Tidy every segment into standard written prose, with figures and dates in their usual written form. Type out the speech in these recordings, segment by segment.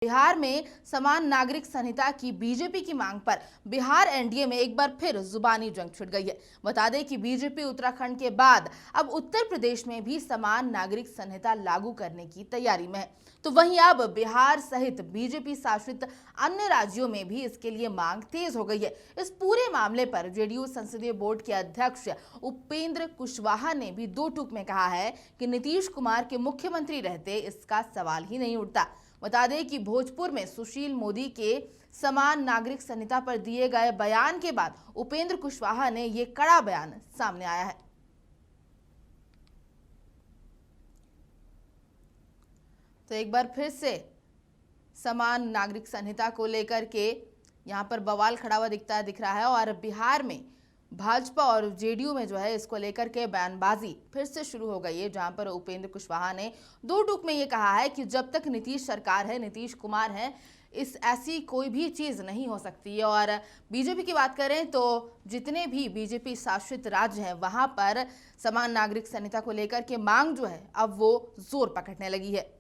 बिहार में समान नागरिक संहिता की बीजेपी की मांग पर बिहार एनडीए में एक बार फिर जुबानी जंग छिड़ गई है। बता दें कि बीजेपी उत्तराखंड के बाद अब उत्तर प्रदेश में भी समान नागरिक संहिता लागू करने की तैयारी में है। तो वहीं अब बिहार सहित बीजेपी शासित अन्य राज्यों में भी इसके लिए मांग तेज हो गई है। इस पूरे मामले पर जेडीयू संसदीय बोर्ड के अध्यक्ष उपेंद्र कुशवाहा ने भी दो टूक में कहा है कि नीतीश कुमार के मुख्यमंत्री रहते इसका सवाल ही नहीं उठता। बता दें कि भोजपुर में सुशील मोदी के समान नागरिक संहिता पर दिए गए बयान के बाद उपेंद्र कुशवाहा ने ये कड़ा बयान सामने आया है। तो एक बार फिर से समान नागरिक संहिता को लेकर के यहां पर बवाल खड़ा हुआ दिख रहा है और बिहार में भाजपा और जेडीयू में जो है इसको लेकर के बयानबाजी फिर से शुरू हो गई है, जहां पर उपेंद्र कुशवाहा ने दो टूक में ये कहा है कि जब तक नीतीश सरकार है, नीतीश कुमार है, इस ऐसी कोई भी चीज़ नहीं हो सकती है। और बीजेपी की बात करें तो जितने भी बीजेपी शासित राज्य हैं वहां पर समान नागरिक संहिता को लेकर के मांग जो है अब वो जोर पकड़ने लगी है।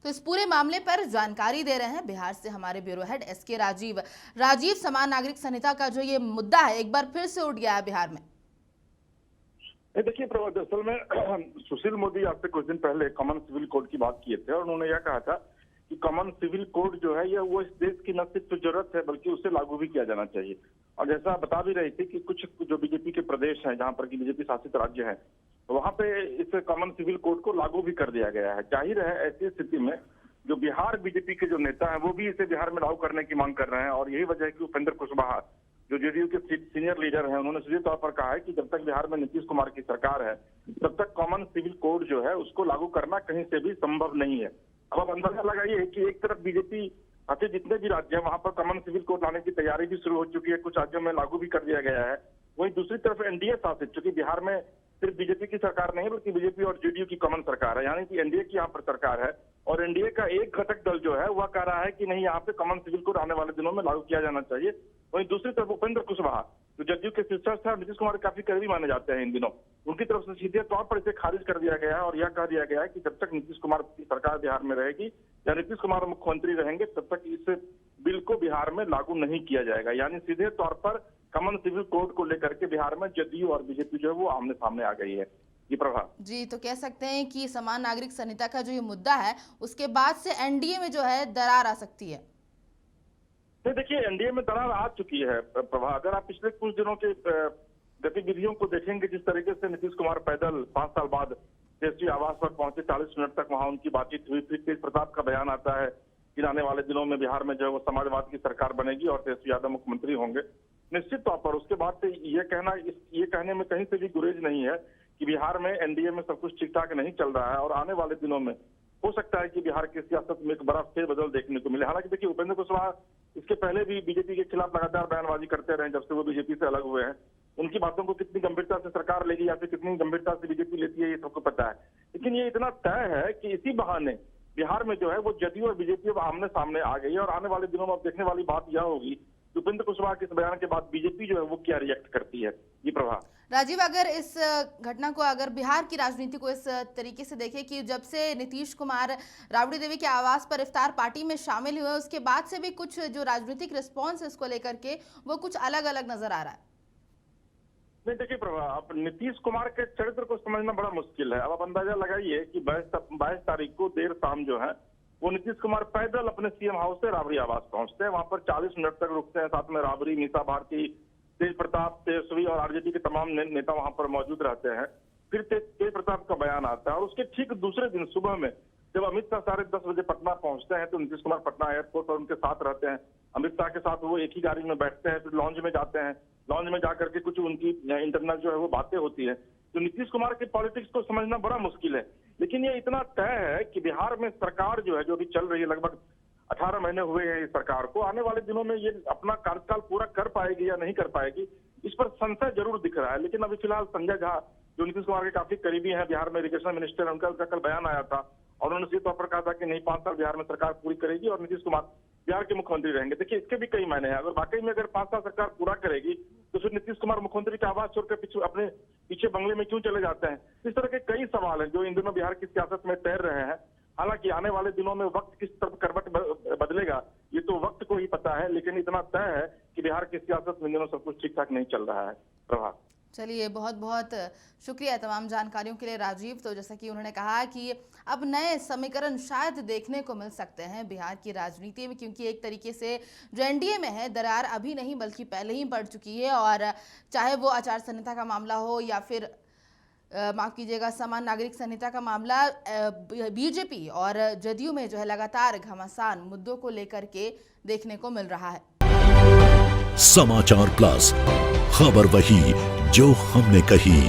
तो इस पूरे मामले पर जानकारी दे रहे हैं बिहार से हमारे bureau head SK Rajeev. Rajeev, समान नागरिक संहिता का जो ये मुद्दा है एक बार फिर से उठ गया है बिहार में। देखिए प्रभा, दरअसल में सुशील मोदी आज से कुछ दिन पहले कॉमन सिविल कोड की बात किए थे और उन्होंने यह कहा था कि कॉमन सिविल कोड जो है यह वो इस देश की न सिर्फ जरूरत है बल्कि उसे लागू भी किया जाना चाहिए। और जैसा बता भी रही थी कि कुछ जो बीजेपी के प्रदेश हैं जहां पर की बीजेपी शासित राज्य है वहां पे इस कॉमन सिविल कोड को लागू भी कर दिया गया है। जाहिर है ऐसी स्थिति में जो बिहार बीजेपी के जो नेता हैं वो भी इसे बिहार में लागू करने की मांग कर रहे हैं और यही वजह है कि उपेंद्र कुशवाहा जो जेडीयू के सीनियर लीडर हैं उन्होंने सीधे तौर पर कहा है कि जब तक बिहार में नीतीश कुमार की सरकार है तब तक कॉमन सिविल कोड जो है उसको लागू करना कहीं से भी संभव नहीं है। अब आप अंदाजा लगाइए कि एक तरफ बीजेपी के जितने भी राज्य हैं वहां पर कॉमन सिविल कोड लाने की तैयारी भी शुरू हो चुकी है, कुछ राज्यों में लागू भी कर दिया गया है। वहीं दूसरी तरफ एनडीए शासित, चूंकि बिहार में सिर्फ बीजेपी की सरकार नहीं बल्कि बीजेपी और जेडीयू की कॉमन सरकार है, यानी कि एनडीए की यहाँ पर सरकार है और एनडीए का एक घटक दल जो है वह कह रहा है कि नहीं, यहाँ पे कॉमन सिविल कोड आने वाले दिनों में लागू किया जाना चाहिए। वहीं दूसरी तरफ उपेंद्र कुशवाहा जो जदयू के शीर्षस्थ है, नीतीश कुमार काफी करीबी माने जाते हैं इन दिनों, उनकी तरफ से सीधे तौर पर इसे खारिज कर दिया गया है और यह कह दिया गया है कि जब तक नीतीश कुमार की सरकार बिहार में रहेगी या नीतीश कुमार मुख्यमंत्री रहेंगे तब तक इस बिल को बिहार में लागू नहीं किया जाएगा। यानी सीधे तौर पर कॉमन सिविल कोड को लेकर के बिहार में जदयू और बीजेपी जो है वो आमने सामने आ गई है। जी प्रभा जी, तो कह सकते हैं कि समान नागरिक संहिता का जो ये मुद्दा है उसके बाद से एनडीए में जो है दरार आ सकती है। नहीं, देखिए एनडीए में दरार आ चुकी है प्रभा। अगर आप पिछले कुछ दिनों के गतिविधियों को देखेंगे, जिस तरीके से नीतीश कुमार पैदल 5 साल बाद तेजस्वी आवास पर पहुंचे, 40 मिनट तक वहां उनकी बातचीत हुई, फिर तेज प्रताप का बयान आता है कि आने वाले दिनों में बिहार में जो है वो समाजवाद की सरकार बनेगी और तेजस्वी यादव मुख्यमंत्री होंगे। निश्चित तौर पर उसके बाद से ये कहने में कहीं से भी गुरेज नहीं है कि बिहार में एनडीए में सब कुछ ठीक ठाक नहीं चल रहा है और आने वाले दिनों में हो सकता है कि बिहार की सियासत में एक बड़ा फेरबदल देखने को मिले। हालांकि देखिए उपेंद्र कुशवाहा इसके पहले भी बीजेपी के खिलाफ लगातार बयानबाजी करते रहे जब से वो बीजेपी से अलग हुए हैं। उनकी बातों को कितनी गंभीरता से सरकार लेगी या फिर कितनी गंभीरता से बीजेपी लेती है ये सबको पता है, लेकिन ये इतना तय है कि इसी बहाने बिहार में जो है वो जदयू और बीजेपी अब आमने सामने आ गई है और आने वाले दिनों में अब देखने वाली बात यह होगी कि उपेंद्र कुशवाहा के इस बयान के बाद बीजेपी जो है वो क्या रिएक्ट करती है। जी प्रभा। राजीव, अगर इस घटना को, अगर बिहार की राजनीति को इस तरीके से देखें कि जब से नीतीश कुमार राबड़ी देवी के आवास पर इफ्तार पार्टी में शामिल हुए उसके बाद से भी कुछ जो राजनीतिक रिस्पॉन्स है इसको लेकर के वो कुछ अलग अलग नजर आ रहा है। नहीं देखिए प्रभा, अब नीतीश कुमार के चरित्र को समझना बड़ा मुश्किल है। अब आप अंदाजा लगाइए कि 22 तारीख को देर शाम जो है वो नीतीश कुमार पैदल अपने सीएम हाउस से राबड़ी आवास पहुंचते हैं, वहां पर 40 मिनट तक रुकते हैं, साथ में राबड़ी, मीसा भारती, तेज प्रताप, तेजस्वी और आरजेडी के तमाम नेता वहां पर मौजूद रहते हैं। फिर तेज प्रताप का बयान आता है और उसके ठीक दूसरे दिन सुबह में जब अमित शाह 10:30 बजे पटना पहुंचते हैं तो नीतीश कुमार पटना एयरपोर्ट पर उनके साथ रहते हैं। अमित शाह के साथ वो एक ही गाड़ी में बैठते हैं, फिर लॉन्ज में जाते हैं, लॉन्ज में जाकर के कुछ उनकी इंटरनल जो है वो बातें होती है। तो नीतीश कुमार के पॉलिटिक्स को समझना बड़ा मुश्किल है, लेकिन ये इतना तय है कि बिहार में सरकार जो है जो अभी चल रही है, लगभग 18 महीने हुए हैं इस सरकार को, आने वाले दिनों में ये अपना कार्यकाल पूरा कर पाएगी या नहीं कर पाएगी इस पर संशय जरूर दिख रहा है। लेकिन अभी फिलहाल संजय झा जो नीतीश कुमार के काफी करीबी हैं, बिहार में इरिगेशन मिनिस्टर, उनका कल बयान आया था और उन्होंने सीधे तौर पर कहा था कि नहीं, 5 साल बिहार में सरकार पूरी करेगी और नीतीश कुमार बिहार के मुख्यमंत्री रहेंगे। देखिए इसके भी कई मायने हैं। अगर वाकई में अगर 5 साल सरकार पूरा करेगी तो फिर नीतीश कुमार मुख्यमंत्री का आवाज छोड़कर अपने पीछे बंगले में क्यों चले जाते हैं? इस तरह के कई सवाल हैं जो इन दिनों बिहार की सियासत में तैर रहे हैं। हालांकि आने वाले दिनों में वक्त किस तरफ करवट बदलेगा ये तो वक्त को ही पता है, लेकिन इतना तय है कि बिहार की सियासत में इन दिनों सब कुछ ठीक ठाक नहीं चल रहा है। प्रभा, चलिए, बहुत बहुत शुक्रिया तमाम जानकारियों के लिए राजीव। तो जैसा कि उन्होंने कहा कि अब नए समीकरण शायद देखने को मिल सकते हैं बिहार की राजनीति में, क्योंकि एक तरीके से जो एनडीए में है दरार अभी नहीं बल्कि पहले ही पड़ चुकी है। और चाहे वो आचार संहिता का मामला हो या फिर माफ कीजिएगा समान नागरिक संहिता का मामला, बीजेपी और जदयू में जो है लगातार घमासान मुद्दों को लेकर के देखने को मिल रहा है। समाचार प्लस, खबर वही जो हमने कही।